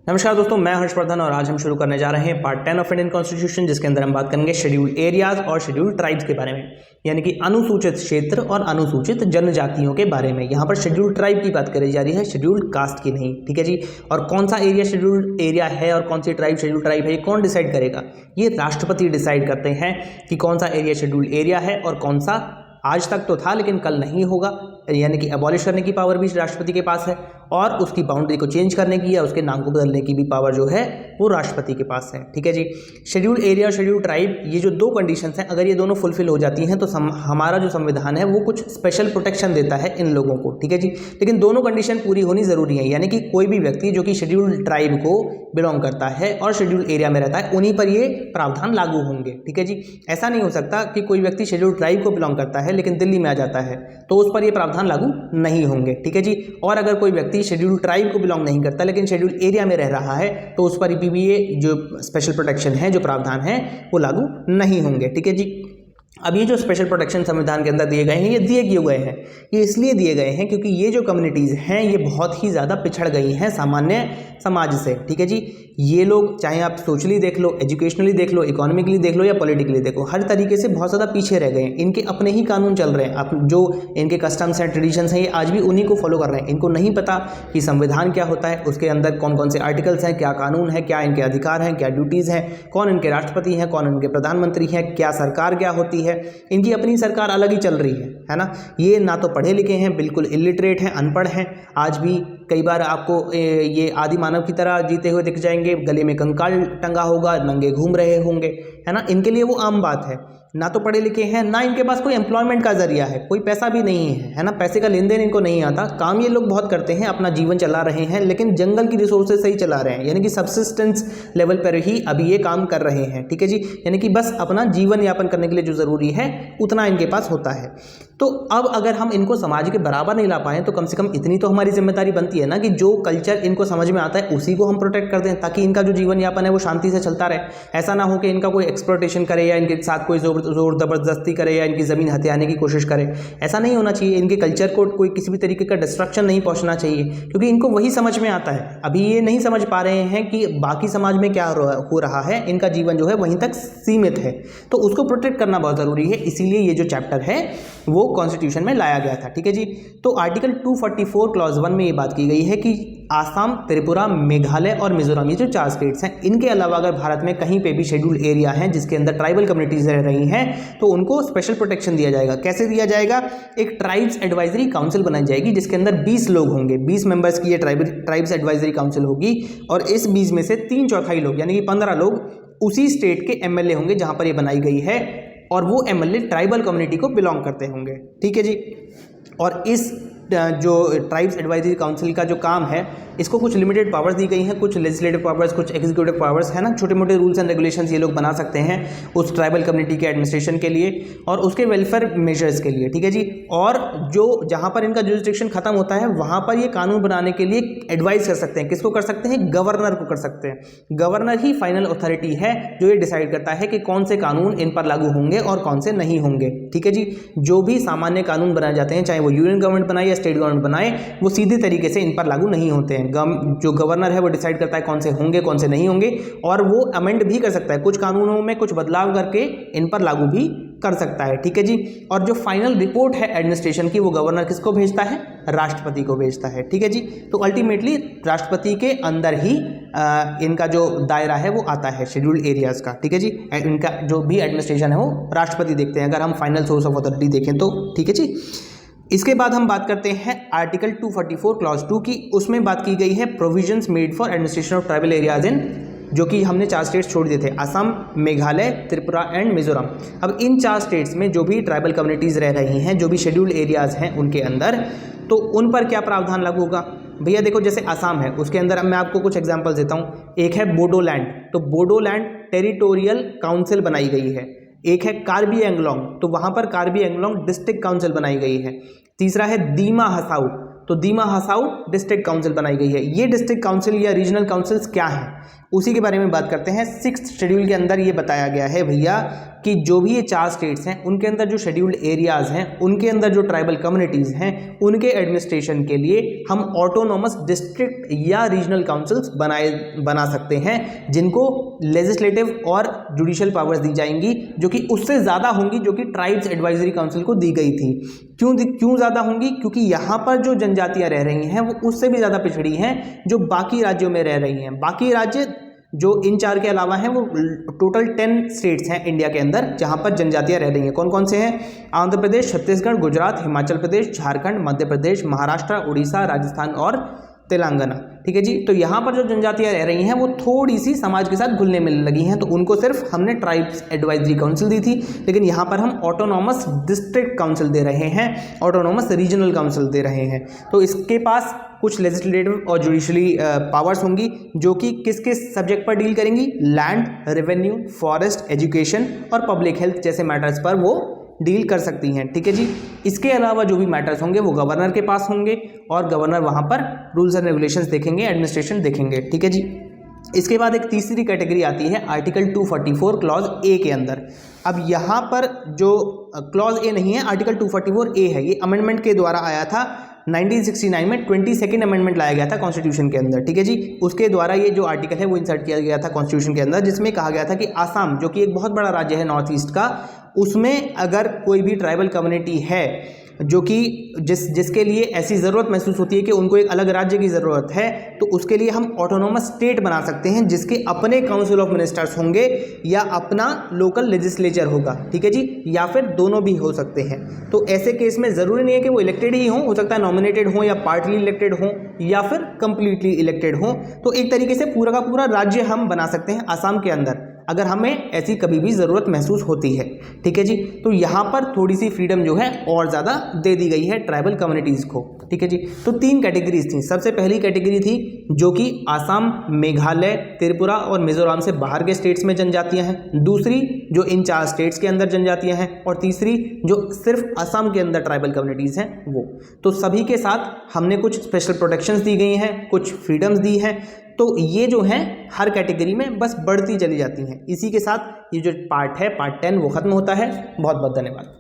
नमस्कार दोस्तों, मैं हर्षवर्धन और आज हम शुरू करने जा रहे हैं पार्ट 10 ऑफ इंडियन कॉन्स्टिट्यूशन, जिसके अंदर हम बात करेंगे शेड्यूल्ड एरियाज और शेड्यूल्ड ट्राइब्स के बारे में, यानी कि अनुसूचित क्षेत्र और अनुसूचित जनजातियों के बारे में। यहाँ पर शेड्यूल्ड ट्राइब की बात करी जा रही है, शेड्यूल्ड कास्ट की नहीं। ठीक है जी। और कौन सा एरिया शेड्यूल्ड एरिया है और कौन सी ट्राइब शेड्यूल्ड ट्राइब है, ये कौन डिसाइड करेगा? ये राष्ट्रपति डिसाइड करते हैं कि कौन सा एरिया शेड्यूल्ड एरिया है और कौन सा आज तक तो था लेकिन कल नहीं होगा, यानी कि अबॉलिश करने की पावर भी राष्ट्रपति के पास है और उसकी बाउंड्री को चेंज करने की या उसके नाम को बदलने की भी पावर जो है वो राष्ट्रपति के पास है। ठीक है जी। शेड्यूल्ड एरिया और शेड्यूल्ड ट्राइब, ये जो दो कंडीशंस हैं, अगर ये दोनों फुलफिल हो जाती हैं तो हमारा जो संविधान है वो कुछ स्पेशल प्रोटेक्शन देता है इन लोगों को। ठीक है जी। लेकिन दोनों कंडीशन पूरी होनी जरूरी है, यानी कि कोई भी व्यक्ति जो कि शेड्यूल्ड ट्राइब को बिलोंग करता है और शेड्यूल्ड एरिया में रहता है, उन्हीं पर ये प्रावधान लागू होंगे। ठीक है जी। ऐसा नहीं हो सकता कि कोई व्यक्ति शेड्यूल्ड ट्राइब को बिलोंग करता है लेकिन दिल्ली में आ जाता है तो उस पर ये प्रावधान लागू नहीं होंगे। ठीक है जी। और अगर कोई व्यक्ति शेड्यूल्ड ट्राइब को बिलोंग नहीं करता लेकिन शेड्यूल्ड एरिया में रह रहा है तो उस पर भी ये जो स्पेशल प्रोटेक्शन है, जो प्रावधान है, वो लागू नहीं होंगे। ठीक है जी। अब ये जो स्पेशल प्रोटेक्शन संविधान के अंदर दिए गए हैं, ये दिए क्यों गए हैं? ये इसलिए दिए गए हैं क्योंकि ये जो कम्युनिटीज़ हैं ये बहुत ही ज़्यादा पिछड़ गई हैं सामान्य समाज से। ठीक है जी। ये लोग चाहे आप सोशली देख लो, एजुकेशनली देख लो, इकोनॉमिकली देख लो या पॉलिटिकली देखो, हर तरीके से बहुत ज़्यादा पीछे रह गए हैं। इनके अपने ही कानून चल रहे हैं, अब जो इनके कस्टम्स हैं, ट्रेडिशंस हैं, ये आज भी उन्हीं को फॉलो कर रहे हैं। इनको नहीं पता कि संविधान क्या होता है, उसके अंदर कौन कौन से आर्टिकल्स हैं, क्या कानून है, क्या इनके अधिकार हैं, क्या ड्यूटीज़ हैं, कौन इनके राष्ट्रपति हैं, कौन इनके प्रधानमंत्री हैं, क्या सरकार क्या होती है। इनकी अपनी सरकार अलग ही चल रही है ना। ये ना तो पढ़े लिखे हैं, बिल्कुल इलिटरेट हैं, अनपढ़ हैं। आज भी कई बार आपको ये आदि मानव की तरह जीते हुए दिख जाएंगे, गले में कंकाल टंगा होगा, नंगे घूम रहे होंगे, है ना। इनके लिए वो आम बात है। ना तो पढ़े लिखे हैं, ना इनके पास कोई एम्प्लॉयमेंट का जरिया है, कोई पैसा भी नहीं है ना। पैसे का लेन देन इनको नहीं आता। काम ये लोग बहुत करते हैं, अपना जीवन चला रहे हैं, लेकिन जंगल की रिसोर्सेज से ही चला रहे हैं, यानी कि सब्सिस्टेंस लेवल पर ही अभी ये काम कर रहे हैं। ठीक है जी। यानी कि बस अपना जीवन यापन करने के लिए जो ज़रूरी है उतना इनके पास होता है। तो अब अगर हम इनको समाज के बराबर नहीं ला पाएँ तो कम से कम इतनी तो हमारी जिम्मेदारी बनती है ना कि जो कल्चर इनको समझ में आता है उसी को हम प्रोटेक्ट कर दें, ताकि इनका जो जीवन यापन है वो शांति से चलता रहे। ऐसा ना हो कि इनका कोई एक्सप्लॉयटेशन करे या इनके साथ कोई जोर जबरदस्ती करे या इनकी ज़मीन हथियाने की कोशिश करे। ऐसा नहीं होना चाहिए। इनके कल्चर को कोई किसी भी तरीके का डिस्ट्रक्शन नहीं पहुंचना चाहिए, क्योंकि इनको वही समझ में आता है। अभी ये नहीं समझ पा रहे हैं कि बाकी समाज में क्या हो रहा है, इनका जीवन जो है वहीं तक सीमित है, तो उसको प्रोटेक्ट करना बहुत ज़रूरी है। इसीलिए ये जो चैप्टर है वो कॉन्स्टिट्यूशन में लाया गया था। ठीक है जी। तो आर्टिकल 244 क्लॉज 1 में ये बात की गई है कि आसाम, त्रिपुरा, मेघालय और मिजोरम, ये जो 4 स्टेट्स हैं, इनके अलावा अगर भारत में कहीं पे भी शेड्यूल्ड एरिया हैं जिसके अंदर ट्राइबल कम्युनिटीज रह रही हैं तो उनको स्पेशल प्रोटेक्शन दिया जाएगा। कैसे दिया जाएगा? एक ट्राइब्स एडवाइजरी काउंसिल बनाई जाएगी जिसके अंदर 20 लोग होंगे, 20 मेंबर्स की ये ट्राइब्स एडवाइजरी काउंसिल होगी और इस 20 में से 3/4 लोग यानी कि 15 लोग उसी स्टेट के एमएलए होंगे जहां पर ये बनाई गई है, और वो एमएलए ट्राइबल कम्युनिटी को बिलोंग करते होंगे। ठीक है जी। और इस जो ट्राइब्स एडवाइजरी काउंसिल का जो काम है, इसको कुछ लिमिटेड पावर्स दी गई हैं, कुछ लेजिस्लेटिव पावर्स, कुछ एग्जीक्यूटिव पावर्स, है ना। छोटे मोटे रूल्स एंड रेगुलेशंस ये लोग बना सकते हैं उस ट्राइबल कम्युनिटी के एडमिनिस्ट्रेशन के लिए और उसके वेलफेयर मेजर्स के लिए। ठीक है जी। और जो जहाँ पर इनका जुरिस्डिक्शन खत्म होता है वहाँ पर ये कानून बनाने के लिए एडवाइस कर सकते हैं। किसको कर सकते हैं? गवर्नर को कर सकते हैं। गवर्नर ही फाइनल अथॉरिटी है जो ये डिसाइड करता है कि कौन से कानून इन पर लागू होंगे और कौन से नहीं होंगे। ठीक है जी। जो भी सामान्य कानून बनाए जाते हैं, चाहे वो यूनियन गवर्नमेंट बनाए या स्टेट गवर्नमेंट बनाए, वो सीधे तरीके से इन पर लागू नहीं होते हैं। जो गवर्नर है वो डिसाइड करता है कौन से होंगे, कौन से नहीं होंगे, और वो अमेंड भी कर सकता है, कुछ कानूनों में कुछ बदलाव करके इन पर लागू भी कर सकता है। ठीक है जी। और जो फाइनल रिपोर्ट है एडमिनिस्ट्रेशन की, वो गवर्नर किसको भेजता है? राष्ट्रपति को भेजता है। ठीक है जी। तो अल्टीमेटली राष्ट्रपति के अंदर ही इनका जो दायरा है वो आता है शेड्यूल्ड एरियाज का। ठीक है जी। इनका जो भी एडमिनिस्ट्रेशन है वो राष्ट्रपति देखते हैं, अगर हम फाइनल सोर्स ऑफ अथॉरिटी देखें तो। ठीक है जी। इसके बाद हम बात करते हैं आर्टिकल 244 क्लॉज 2 की। उसमें बात की गई है provisions made for administration of tribal areas in, जो कि हमने 4 स्टेट्स छोड़ दिए थे, असम, मेघालय, त्रिपुरा एंड मिजोरम। अब इन 4 स्टेट्स में जो भी ट्राइबल कम्युनिटीज़ रह रही हैं, जो भी शेड्यूल्ड एरियाज हैं उनके अंदर, तो उन पर क्या प्रावधान लागू होगा? भैया देखो, जैसे असम है उसके अंदर मैं आपको कुछ एग्जाम्पल देता हूँ। एक है बोडोलैंड, तो बोडोलैंड टेरिटोरियल काउंसिल बनाई गई है। एक है कार्बी एंगलोंग, तो वहाँ पर कार्बी एंगलोंग डिस्ट्रिक्ट काउंसिल बनाई गई है। तीसरा है दीमा हसाऊ, तो दीमा हसाऊ डिस्ट्रिक्ट काउंसिल बनाई गई है। ये डिस्ट्रिक्ट काउंसिल या रीजनल काउंसिल्स क्या हैं, उसी के बारे में बात करते हैं। 6th शेड्यूल के अंदर ये बताया गया है भैया कि जो भी ये 4 स्टेट्स हैं उनके अंदर जो शेड्यूल्ड एरियाज़ हैं उनके अंदर जो ट्राइबल कम्युनिटीज़ हैं उनके एडमिनिस्ट्रेशन के लिए हम ऑटोनोमस डिस्ट्रिक्ट या रीजनल काउंसिल्स बना सकते हैं, जिनको लेजिस्लेटिव और जुडिशियल पावर्स दी जाएंगी, जो कि उससे ज़्यादा होंगी जो कि ट्राइब्स एडवाइजरी काउंसिल को दी गई थी। क्यों ज़्यादा होंगी? क्योंकि यहाँ पर जो जनजातियाँ रह रही हैं वो उससे भी ज़्यादा पिछड़ी हैं जो बाकी राज्यों में रह रही हैं। बाकी राज्य जो इन 4 के अलावा हैं वो टोटल 10 स्टेट्स हैं इंडिया के अंदर जहाँ पर जनजातियाँ रह रही हैं। कौन कौन से हैं? आंध्र प्रदेश, छत्तीसगढ़, गुजरात, हिमाचल प्रदेश, झारखंड, मध्य प्रदेश, महाराष्ट्र, उड़ीसा, राजस्थान और तेलंगाना। ठीक है जी। तो यहाँ पर जो जनजातियाँ रह रही हैं वो थोड़ी सी समाज के साथ घुलने मिलने लगी हैं, तो उनको सिर्फ हमने ट्राइब्स एडवाइजरी काउंसिल दी थी, लेकिन यहाँ पर हम ऑटोनॉमस डिस्ट्रिक्ट काउंसिल दे रहे हैं, ऑटोनॉमस रीजनल काउंसिल दे रहे हैं। तो इसके पास कुछ लेजिस्लेटिव और जुडिशली पावर्स होंगी जो कि किस किस सब्जेक्ट पर डील करेंगी? लैंड, रेवेन्यू, फॉरेस्ट, एजुकेशन और पब्लिक हेल्थ जैसे मैटर्स पर वो डील कर सकती हैं। ठीक है जी। इसके अलावा जो भी मैटर्स होंगे वो गवर्नर के पास होंगे और गवर्नर वहाँ पर रूल्स एंड रेगुलेशंस देखेंगे, एडमिनिस्ट्रेशन देखेंगे। ठीक है जी। इसके बाद एक तीसरी कैटेगरी आती है आर्टिकल 244 क्लॉज ए के अंदर। अब यहाँ पर जो क्लॉज ए नहीं है, आर्टिकल 244 ए है, ये अमेंडमेंट के द्वारा आया था 1969 में 22nd अमेंडमेंट लाया गया था कॉन्स्टिट्यूशन के अंदर। ठीक है जी। उसके द्वारा ये जो आर्टिकल है वो इंसर्ट किया गया था कॉन्स्टिट्यूशन के अंदर, जिसमें कहा गया था कि आसाम जो कि एक बहुत बड़ा राज्य है नॉर्थ ईस्ट का, उसमें अगर कोई भी ट्राइबल कम्युनिटी है जो कि जिसके लिए ऐसी ज़रूरत महसूस होती है कि उनको एक अलग राज्य की ज़रूरत है, तो उसके लिए हम ऑटोनोमस स्टेट बना सकते हैं जिसके अपने काउंसिल ऑफ मिनिस्टर्स होंगे या अपना लोकल लेजिस्लेचर होगा। ठीक है जी। या फिर दोनों भी हो सकते हैं। तो ऐसे केस में ज़रूरी नहीं है कि वो इलेक्टेड ही हो सकता है नॉमिनेटेड हो या पार्टली इलेक्टेड हो या फिर कंप्लीटली इलेक्टेड हो। तो एक तरीके से पूरा का पूरा राज्य हम बना सकते हैं आसाम के अंदर, अगर हमें ऐसी कभी भी ज़रूरत महसूस होती है। ठीक है जी। तो यहाँ पर थोड़ी सी फ्रीडम जो है और ज़्यादा दे दी गई है ट्राइबल कम्युनिटीज़ को। ठीक है जी। तो 3 कैटेगरीज थी। सबसे पहली कैटेगरी थी जो कि आसाम, मेघालय, त्रिपुरा और मिजोरम से बाहर के स्टेट्स में जनजातियाँ हैं। दूसरी जो इन 4 स्टेट्स के अंदर जनजातियाँ हैं। और तीसरी जो सिर्फ असम के अंदर ट्राइबल कम्युनिटीज़ हैं वो। तो सभी के साथ हमने कुछ स्पेशल प्रोटेक्शंस दी गई हैं, कुछ फ्रीडम्स दी हैं। तो ये जो हैं हर कैटेगरी में बस बढ़ती चली जाती हैं। इसी के साथ ये जो पार्ट है, पार्ट 10, वो ख़त्म होता है। बहुत बहुत धन्यवाद।